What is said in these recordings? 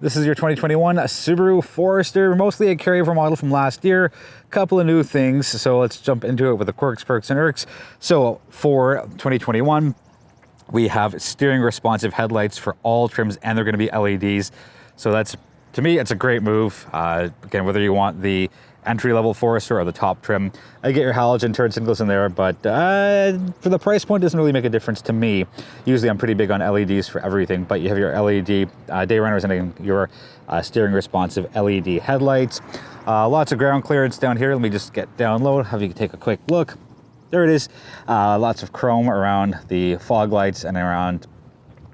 This is your 2021 Subaru Forester, mostly a carryover model from last year. Couple of new things, so let's jump into it with the Quirks, Perks, and Irks. So for 2021, we have steering responsive headlights for all trims, and they're going to be LEDs. So that's, to me, it's a great move. Again, whether you want the entry-level Forester or the top trim, I get your halogen turn signals in there, but for the price point, it doesn't really make a difference to me. Usually I'm pretty big on LEDs for everything, but you have your LED day runners and your steering responsive LED headlights. Lots of ground clearance down here. Let me just get down low, have you take a quick look. There it is. Lots of chrome around the fog lights and around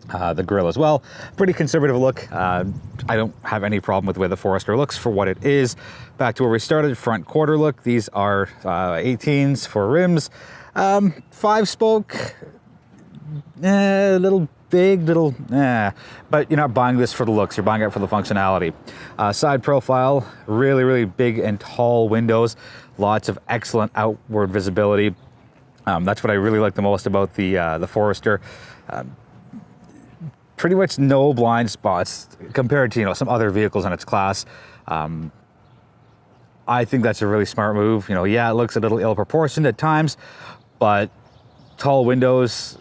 the grille as well. Pretty conservative look. I don't have any problem with the way the Forester looks for what it is. Back to where we started, front quarter look. These are 18s for rims. 5-spoke, a little big, but you're not buying this for the looks, you're buying it for the functionality. Side profile, really big and tall windows. Lots of excellent outward visibility. That's what I really like the most about the Forester. Pretty much no blind spots compared to some other vehicles in its class. I think that's a really smart move. Yeah, it looks a little ill proportioned at times, but tall windows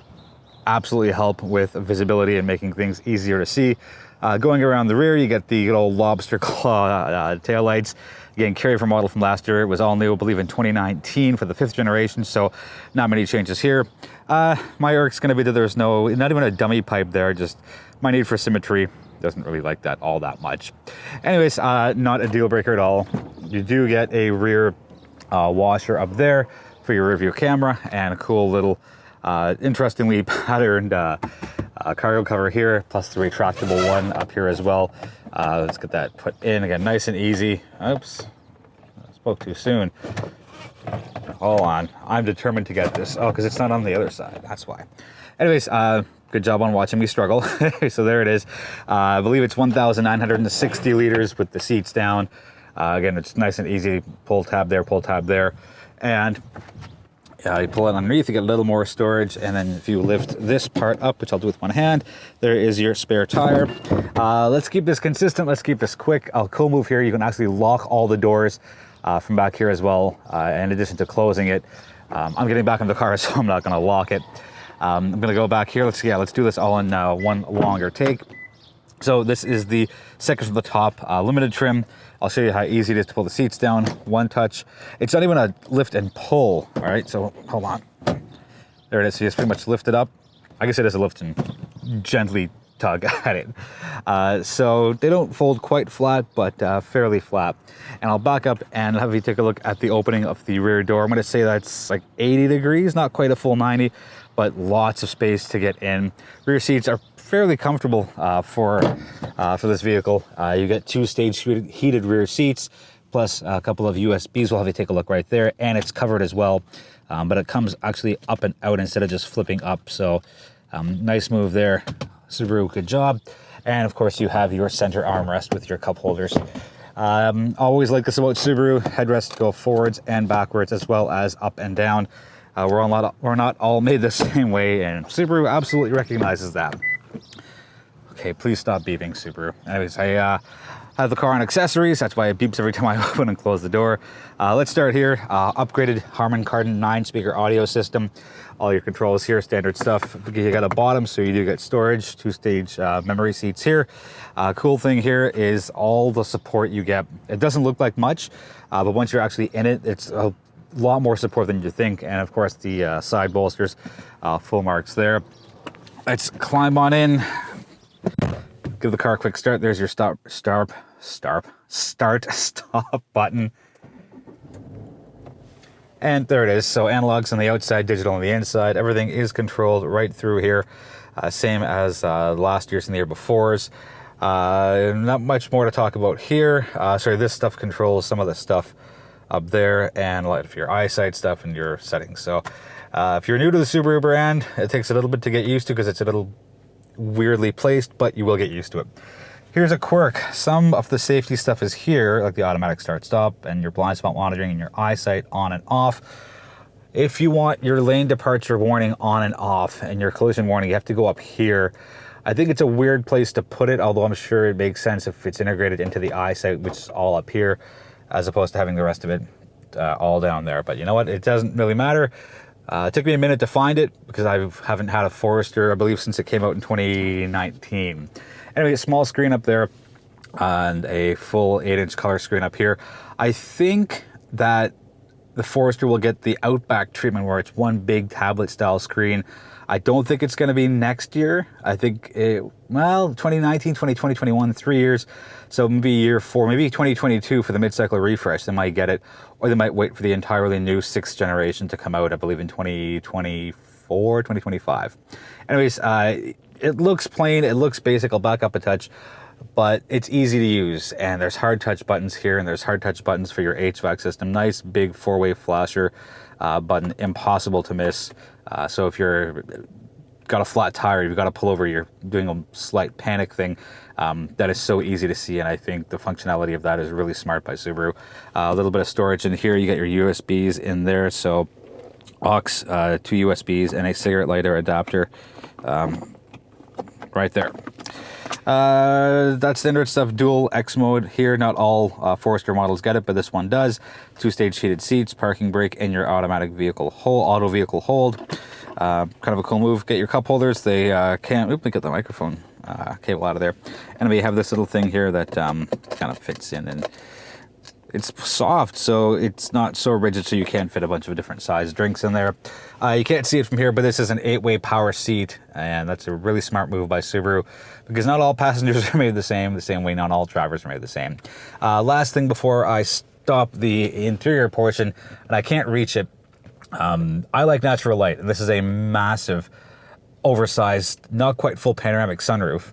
absolutely help with visibility and making things easier to see. Going around the rear, you get the good old lobster claw taillights. Again, carryover model from last year. It was all new, I believe, in 2019 for the 5th generation, so not many changes here. My Irk's going to be that there's not even a dummy pipe there, just my need for symmetry doesn't really like that all that much. Anyways, not a deal breaker at all. You do get a rear washer up there for your rear view camera and a cool little interestingly patterned cargo cover here, plus the retractable one up here as well. Let's get that put in again, nice and easy. Oops, I spoke too soon. Hold on, I'm determined to get this. Oh, because it's not on the other side, that's why. Anyways, good job on watching me struggle. So there it is. I believe it's 1,960 liters with the seats down. Again, it's nice and easy. Pull tab there. And you pull it underneath, you get a little more storage, and then if you lift this part up, which I'll do with one hand, there is your spare tire. Let's keep this consistent, let's keep this quick. A cool move here, you can actually lock all the doors from back here as well, in addition to closing it. I'm getting back in the car, so I'm not gonna lock it. I'm gonna go back here, let's do this all in one longer take. So this is the second from the top, limited trim. I'll show you how easy it is to pull the seats down. One touch. It's not even a lift and pull, all right? So hold on. There it is, so you just pretty much lift it up. I guess it is a lift and gently tug at it. So they don't fold quite flat, but fairly flat. And I'll back up and have you take a look at the opening of the rear door. I'm gonna say that's like 80 degrees, not quite a full 90, but lots of space to get in. Rear seats are fairly comfortable for this vehicle. You get 2-stage heated rear seats, plus a couple of USBs. We'll have you take a look right there, and it's covered as well. But it comes actually up and out instead of just flipping up. So nice move there, Subaru, good job. And of course you have your center armrest with your cup holders. Always like this about Subaru, headrests go forwards and backwards as well as up and down. We're not all made the same way, and Subaru absolutely recognizes that. Okay, please stop beeping, Subaru. Anyways, I have the car on accessories. That's why it beeps every time I open and close the door. Let's start here. Upgraded Harman Kardon 9-speaker audio system. All your controls here, standard stuff. You got a bottom, so you do get storage. 2-stage memory seats here. Cool thing here is all the support you get. It doesn't look like much, but once you're actually in it, it's a lot more support than you think. And of course, the side bolsters, full marks there. Let's climb on in. Give the car a quick start. There's your start stop button. And there it is. So analogs on the outside, digital on the inside. Everything is controlled right through here. Same as last year's and the year before's. Not much more to talk about here. Sorry, this stuff controls some of the stuff up there and a lot of your eyesight stuff and your settings. So if you're new to the Subaru brand, it takes a little bit to get used to because it's a little weirdly placed, but you will get used to it. Here's a quirk. Some of the safety stuff is here, like the automatic start stop and your blind spot monitoring and your eyesight on and off. If you want your lane departure warning on and off and your collision warning, you have to go up here. I think it's a weird place to put it, although I'm sure it makes sense if it's integrated into the eyesight, which is all up here, as opposed to having the rest of it all down there. But you know what? It doesn't really matter. It took me a minute to find it because I haven't had a Forester, I believe, since it came out in 2019. Anyway, a small screen up there and a full 8-inch color screen up here. I think that the Forester will get the Outback treatment where it's one big tablet style screen. I don't think it's going to be next year. I think 2019, 2020, 2021, 3 years. So maybe year 4, maybe 2022 for the mid-cycle refresh. They might get it, or they might wait for the entirely new 6th generation to come out, I believe in 2024, 2025. Anyways, it looks plain, it looks basic. I'll back up a touch, but it's easy to use. And there's hard touch buttons here, and there's hard touch buttons for your HVAC system. Nice big 4-way flasher button, impossible to miss. So if you're got a flat tire, you've got to pull over, you're doing a slight panic thing, that is so easy to see, and I think the functionality of that is really smart by Subaru. A little bit of storage in here. You get your USBs in there, so aux, 2 USBs, and a cigarette lighter adapter right there. That's standard stuff. Dual X mode here. Not all Forester models get it, but this one does. 2-stage heated seats, parking brake, and your automatic vehicle hold, auto vehicle hold. Kind of a cool move. Get your cup holders. They can't. Oop, let me get the microphone cable out of there. And we have this little thing here that kind of fits in, and it's soft, so it's not so rigid, so you can't fit a bunch of different size drinks in there. You can't see it from here, but this is an 8-way power seat, and that's a really smart move by Subaru, because not all passengers are made the same way not all drivers are made the same. Last thing before I stop the interior portion, and I can't reach it, I like natural light, and this is a massive, oversized, not quite full panoramic sunroof,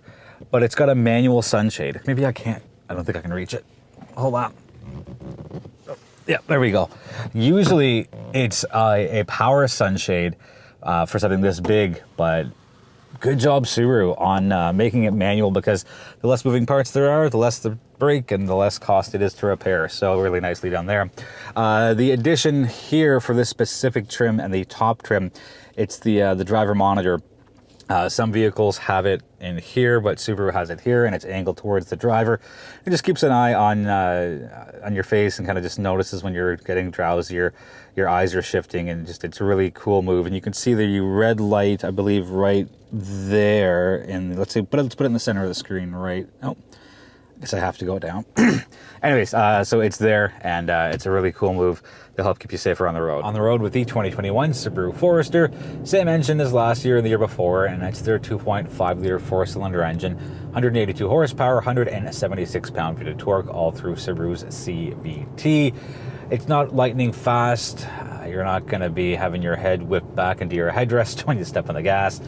but it's got a manual sunshade. Maybe I can't, I don't think I can reach it. Hold on. Yeah, there we go. Usually it's a power sunshade for something this big, but good job Subaru on making it manual, because the less moving parts there are, the less the brake and the less cost it is to repair. So really nicely done there. The addition here for this specific trim and the top trim, it's the driver monitor. Some vehicles have it in here, but Subaru has it here, and it's angled towards the driver. It just keeps an eye on your face, and kind of just notices when you're getting drowsy, your eyes are shifting, and just it's a really cool move. And you can see the red light, I believe, right there. And let's put it in the center of the screen, right? Oh, I guess I have to go down. Anyways, so it's there, and it's a really cool move. They'll help keep you safer on the road. On the road with the 2021 Subaru Forester, same engine as last year and the year before, and it's their 2.5-liter 4-cylinder engine, 182 horsepower, 176 pound-feet of torque, all through Subaru's CVT. It's not lightning fast. You're not going to be having your head whipped back into your headrest when you step on the gas.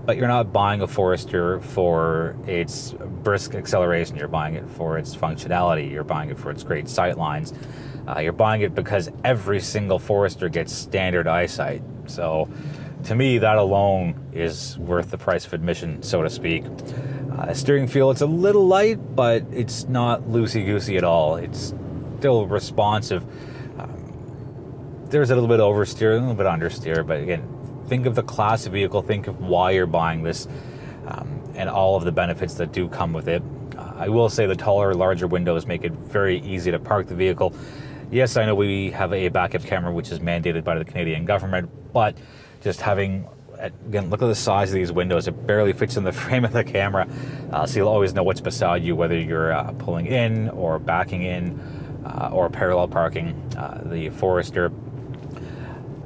But you're not buying a Forester for its brisk acceleration. You're buying it for its functionality. You're buying it for its great sight lines. You're buying it because every single Forester gets standard eyesight. So to me, that alone is worth the price of admission, so to speak. Steering feel, it's a little light, but it's not loosey-goosey at all. It's still responsive. There's a little bit oversteer, a little bit understeer, but again, think of the class of vehicle, think of why you're buying this, and all of the benefits that do come with it. I will say the taller, larger windows make it very easy to park the vehicle. Yes, I know we have a backup camera, which is mandated by the Canadian government, but just having, again, look at the size of these windows. It barely fits in the frame of the camera, so you'll always know what's beside you, whether you're pulling in or backing in or parallel parking. The Forester,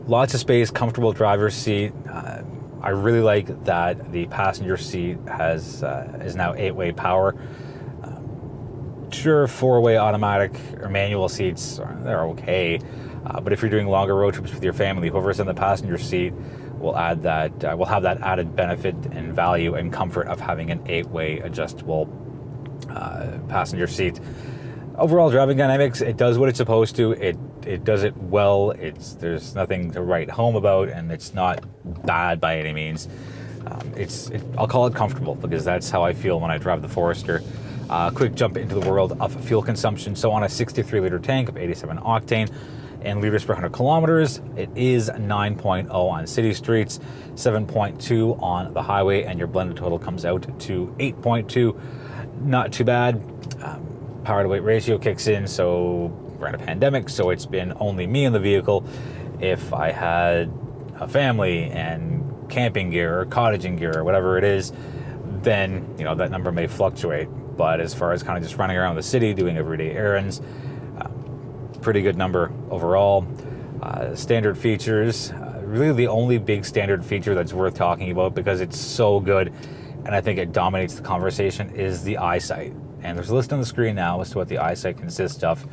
lots of space, comfortable driver's seat. I really like that the passenger seat is now 8-way power. Sure, 4-way automatic or manual seats, they're okay. But if you're doing longer road trips with your family, whoever's in the passenger seat will have that added benefit and value and comfort of having an 8-way adjustable passenger seat. Overall driving dynamics, it does what it's supposed to. It does it well. There's nothing to write home about, and it's not bad by any means. I'll call it comfortable, because that's how I feel when I drive the Forester. Quick jump into the world of fuel consumption. So on a 63-liter tank of 87 octane, In liters per 100 kilometers, it is 9.0 on city streets, 7.2 on the highway, and your blended total comes out to 8.2. Not too bad. Power to weight ratio kicks in, so we're in a pandemic, so it's been only me in the vehicle. If I had a family and camping gear or cottaging gear or whatever it is, then, you know, that number may fluctuate. But as far as kind of just running around the city, doing everyday errands, pretty good number overall. Standard features, really the only big standard feature that's worth talking about because it's so good and I think it dominates the conversation is the eyesight. And there's a list on the screen now as to what the eyesight consists of.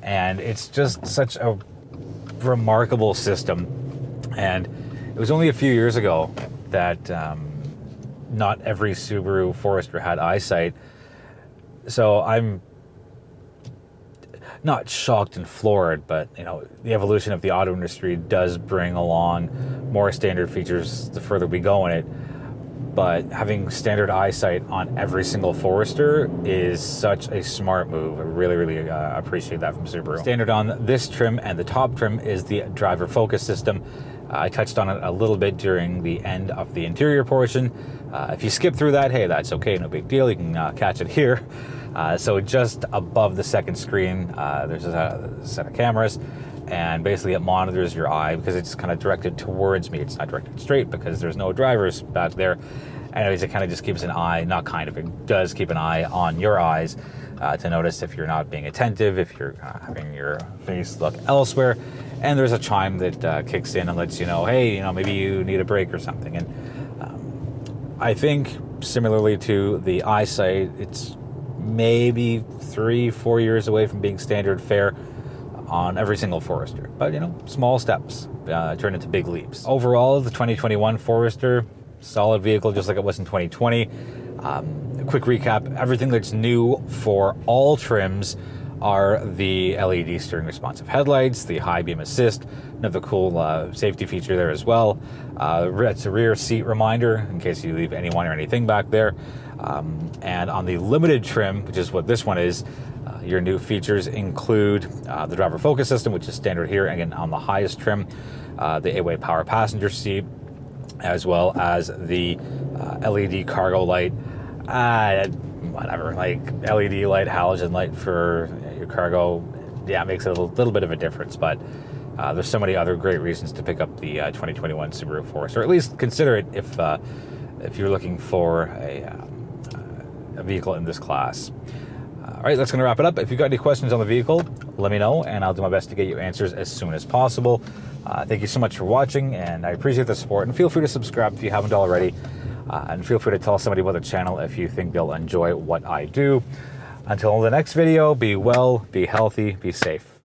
And it's just such a remarkable system. And it was only a few years ago that not every Subaru Forester had eyesight. So I'm not shocked and floored, but you know, the evolution of the auto industry does bring along more standard features the further we go in it. But having standard eyesight on every single Forester is such a smart move. I really appreciate that from Subaru. Standard on this trim and the top trim is the driver focus system. I touched on it a little bit during the end of the interior portion. If you skip through that, hey, that's okay, no big deal. You can catch it here. So just above the second screen, there's a set of cameras, and basically it monitors your eye because it's kind of directed towards me. It's not directed straight because there's no drivers back there. Anyways, it kind of just keeps an eye, not kind of, it does keep an eye on your eyes to notice if you're not being attentive, if you're having your face look elsewhere. And there's a chime that kicks in and lets you know, hey, you know, maybe you need a break or something. And I think similarly to the eyesight, it's maybe 3-4 years away from being standard fare on every single Forester. But, you know, small steps turn into big leaps. Overall, the 2021 Forester, solid vehicle just like it was in 2020. A quick recap, everything that's new for all trims are the LED steering responsive headlights, the high beam assist, another cool safety feature there as well. It's a rear seat reminder in case you leave anyone or anything back there. And on the limited trim, which is what this one is, your new features include the driver focus system, which is standard here, again on the highest trim, the 8-way power passenger seat, as well as the LED cargo light. Whatever, like LED light, halogen light for your cargo, yeah, it makes it a little bit of a difference, but there's so many other great reasons to pick up the 2021 Subaru Forester, or at least consider it if you're looking for a vehicle in this class. All right, that's going to wrap it up. If you've got any questions on the vehicle, let me know, and I'll do my best to get you answers as soon as possible. Thank you so much for watching, and I appreciate the support, and feel free to subscribe if you haven't already. And feel free to tell somebody about the channel if you think they'll enjoy what I do. Until the next video, be well, be healthy, be safe.